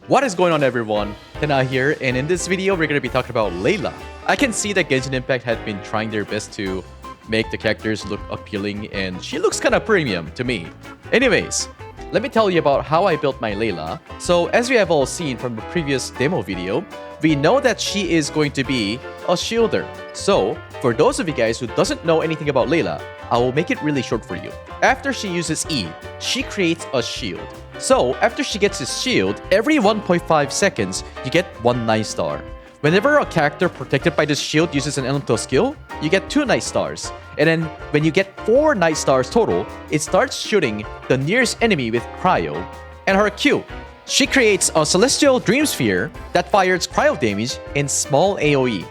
What is going on, everyone? Tenha here, and in this video we're going to be talking about Layla. I can see that Genshin Impact had been trying their best to make the characters look appealing, and she looks kind of premium to me. Anyways, let me tell you about how I built my Layla. So as we have all seen from the previous demo video, we know that she is going to be a shielder. So for those of you guys who doesn't know anything about Layla, I will make it really short for you. After she uses E, she creates a shield. So after she gets this shield, every 1.5 seconds, you get 1 nice star. Whenever a character protected by this shield uses an elemental skill, you get 2 nice stars. And then when you get 4 nice stars total, it starts shooting the nearest enemy with cryo. And her Q, she creates a celestial dream sphere that fires cryo damage in small AoE.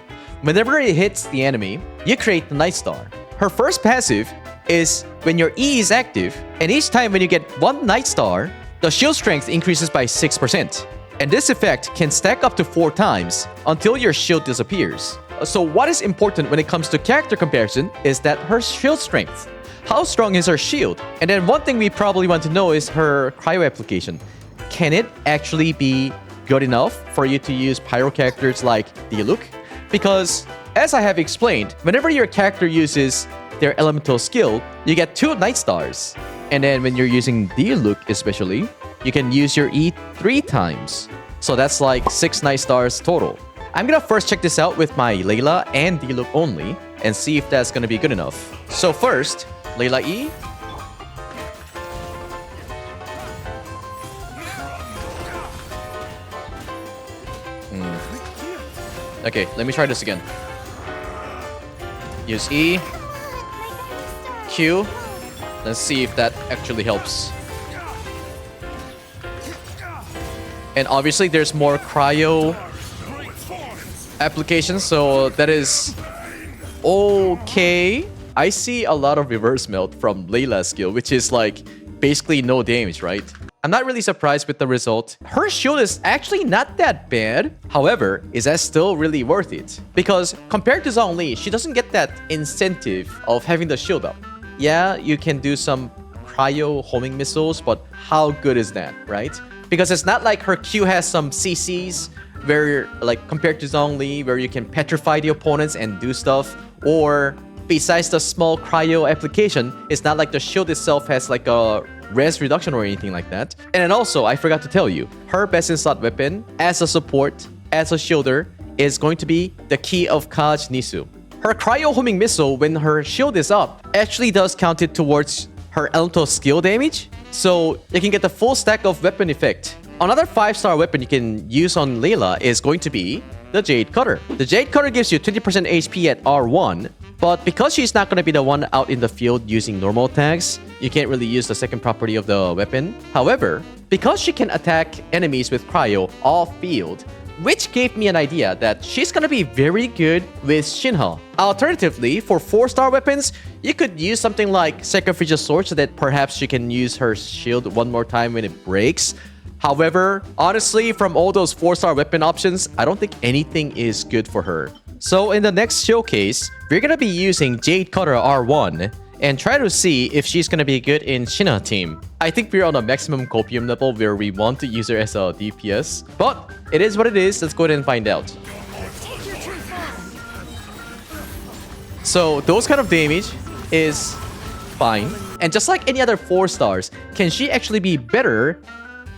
Whenever it hits the enemy, you create the nice star. Her first passive is when your E is active, and each time when you get 1 night star, the shield strength increases by 6%. And this effect can stack up to 4 times until your shield disappears. So what is important when it comes to character comparison is that her shield strength. How strong is her shield? And then one thing we probably want to know is her cryo application. Can it actually be good enough for you to use pyro characters like Diluc? Because as I have explained, whenever your character uses their elemental skill, you get 2 night stars. And then when you're using Diluc especially, you can use your E 3 times. So that's like 6 night stars total. I'm gonna first check this out with my Layla and Diluc only and see if that's gonna be good enough. So first, Layla E. Okay, let me try this again. Use E. Q. Let's see if that actually helps. And obviously there's more cryo applications, so that is okay. I see a lot of reverse melt from Layla's skill, which is like basically no damage, right? I'm not really surprised with the result. Her shield is actually not that bad. However, is that still really worth it? Because compared to Zhongli, she doesn't get that incentive of having the shield up. Yeah, you can do some cryo homing missiles, but how good is that, right? Because it's not like her Q has some CCs where, like, compared to Zhongli, where you can petrify the opponents and do stuff, or besides the small cryo application, it's not like the shield itself has like a res reduction or anything like that. And then also, I forgot to tell you, her best in slot weapon as a support, as a shielder, is going to be the Key of Kaj Nisu. Her cryo homing missile, when her shield is up, actually does count it towards her elemental skill damage, so you can get the full stack of weapon effect. Another 5-star weapon you can use on Layla is going to be the Jade Cutter. The Jade Cutter gives you 20% HP at R1, but because she's not going to be the one out in the field using normal attacks, you can't really use the second property of the weapon. However, because she can attack enemies with cryo off-field, which gave me an idea that she's gonna be very good with Shinha. Alternatively, for 4-star weapons, you could use something like Sacrificial Sword so that perhaps she can use her shield one more time when it breaks. However, honestly, from all those 4-star weapon options, I don't think anything is good for her. So in the next showcase, we're gonna be using Jade Cutter R1 and try to see if she's gonna be good in Shinha team. I think we're on a maximum copium level where we want to use her as a DPS, but it is what it is. Let's go ahead and find out. So those kind of damage is fine. And just like any other 4 stars, can she actually be better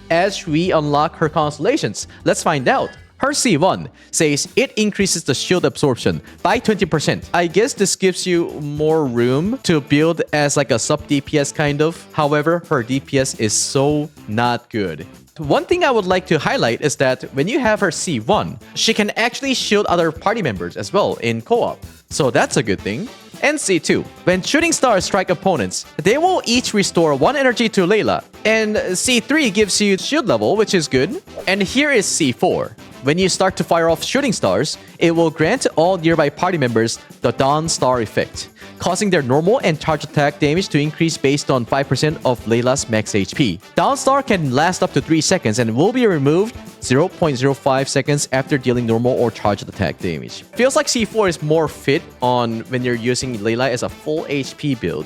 as we unlock her constellations? Let's find out. Her C1 says it increases the shield absorption by 20%. I guess this gives you more room to build as like a sub DPS kind of. However, her DPS is so not good. One thing I would like to highlight is that when you have her C1, she can actually shield other party members as well in co-op. So that's a good thing. And C2, when shooting stars strike opponents, they will each restore 1 energy to Layla. And C3 gives you shield level, which is good. And here is C4. When you start to fire off shooting stars, it will grant all nearby party members the Dawn Star effect, causing their normal and charge attack damage to increase based on 5% of Layla's max HP. Dawn Star can last up to 3 seconds and will be removed 0.05 seconds after dealing normal or charged attack damage. Feels like C4 is more fit on when you're using Layla as a full HP build.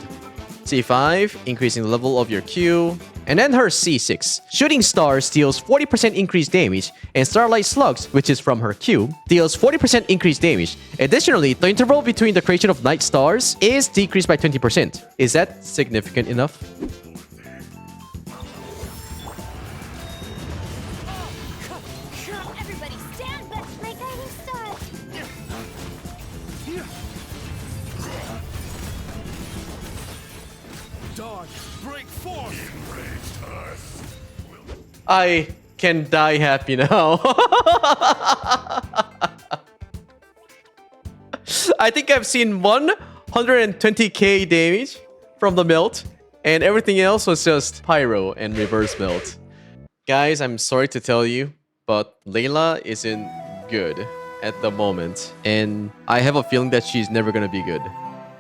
C5, increasing the level of your Q. And then her C6. Shooting Stars deals 40% increased damage, and Starlight Slugs, which is from her Q, deals 40% increased damage. Additionally, the interval between the creation of Night Stars is decreased by 20%. Is that significant enough? Everybody stand back, my guiding star. Dawn, break forth! I can die happy now. I think I've seen 120k damage from the melt, and everything else was just pyro and reverse melt. Guys, I'm sorry to tell you, but Layla isn't good at the moment, and I have a feeling that she's never gonna be good.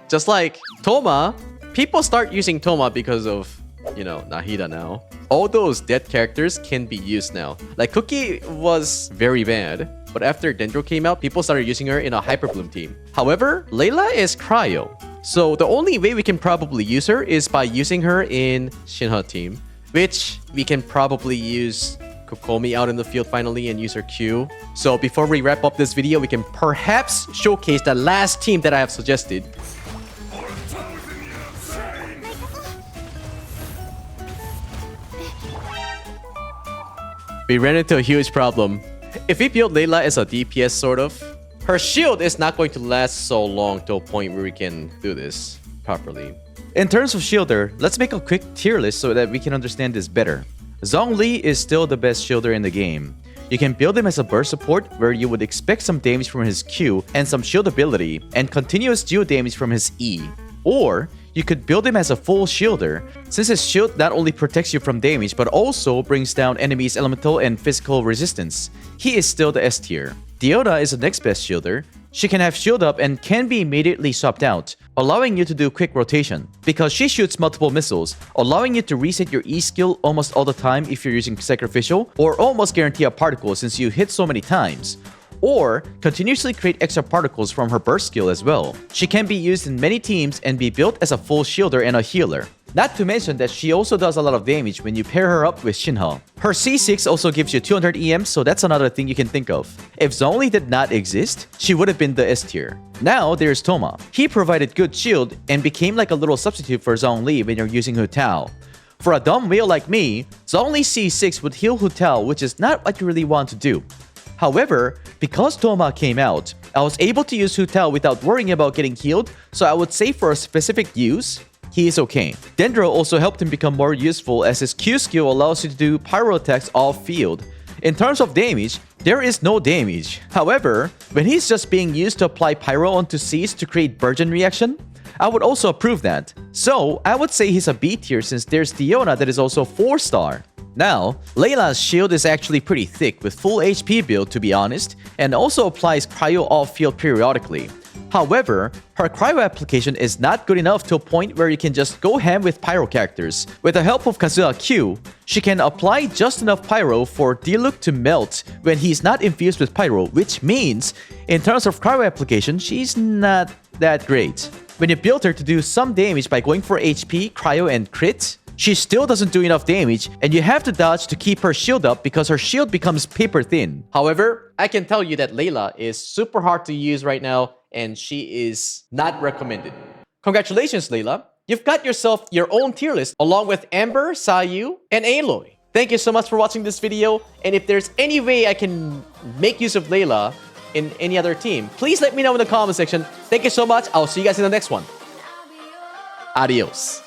Just like Thoma, people start using Thoma because of, you know, Nahida now. All those dead characters can be used now. Like Cookie was very bad, but after Dendro came out, people started using her in a Hyper Bloom team. However, Layla is Cryo, so the only way we can probably use her is by using her in Shinha team, which we can probably use Kokomi out in the field finally and use her Q. So before we wrap up this video, we can perhaps showcase the last team that I have suggested. We ran into a huge problem. If we build Layla as a DPS sort of, her shield is not going to last so long to a point where we can do this properly. In terms of shielder, let's make a quick tier list so that we can understand this better. Zhongli is still the best shielder in the game. You can build him as a burst support where you would expect some damage from his Q and some shield ability and continuous duo damage from his E. Or you could build him as a full shielder, since his shield not only protects you from damage but also brings down enemies' elemental and physical resistance. He is still the S tier. Diona is the next best shielder. She can have shield up and can be immediately swapped out, allowing you to do quick rotation, because she shoots multiple missiles, allowing you to reset your E skill almost all the time if you're using Sacrificial, or almost guarantee a particle since you hit so many times, or continuously create extra particles from her burst skill as well. She can be used in many teams and be built as a full shielder and a healer. Not to mention that she also does a lot of damage when you pair her up with Shinha. Her C6 also gives you 200 EM, so that's another thing you can think of. If Zhongli did not exist, she would have been the S tier. Now there's Thoma. He provided good shield and became like a little substitute for Zhongli when you're using Hu Tao. For a dumb whale like me, Zhongli C6 would heal Hu Tao, which is not what you really want to do. However, because Thoma came out, I was able to use Hu Tao without worrying about getting healed, so I would say for a specific use, he is okay. Dendro also helped him become more useful as his Q skill allows you to do pyro attacks off field. In terms of damage, there is no damage. However, when he's just being used to apply pyro onto Cs to create burgeon reaction, I would also approve that. So, I would say he's a B tier since there's Diona that is also 4-star. Now, Layla's shield is actually pretty thick with full HP build to be honest, and also applies cryo off-field periodically. However, her cryo application is not good enough to a point where you can just go ham with pyro characters. With the help of Kazuha Q, she can apply just enough pyro for Diluc to melt when he's not infused with pyro, which means, in terms of cryo application, she's not that great. When you build her to do some damage by going for HP, cryo, and crit, she still doesn't do enough damage, and you have to dodge to keep her shield up because her shield becomes paper thin. However, I can tell you that Layla is super hard to use right now, and she is not recommended. Congratulations, Layla. You've got yourself your own tier list along with Amber, Sayu, and Aloy. Thank you so much for watching this video, and if there's any way I can make use of Layla in any other team, please let me know in the comment section. Thank you so much. I'll see you guys in the next one. Adios.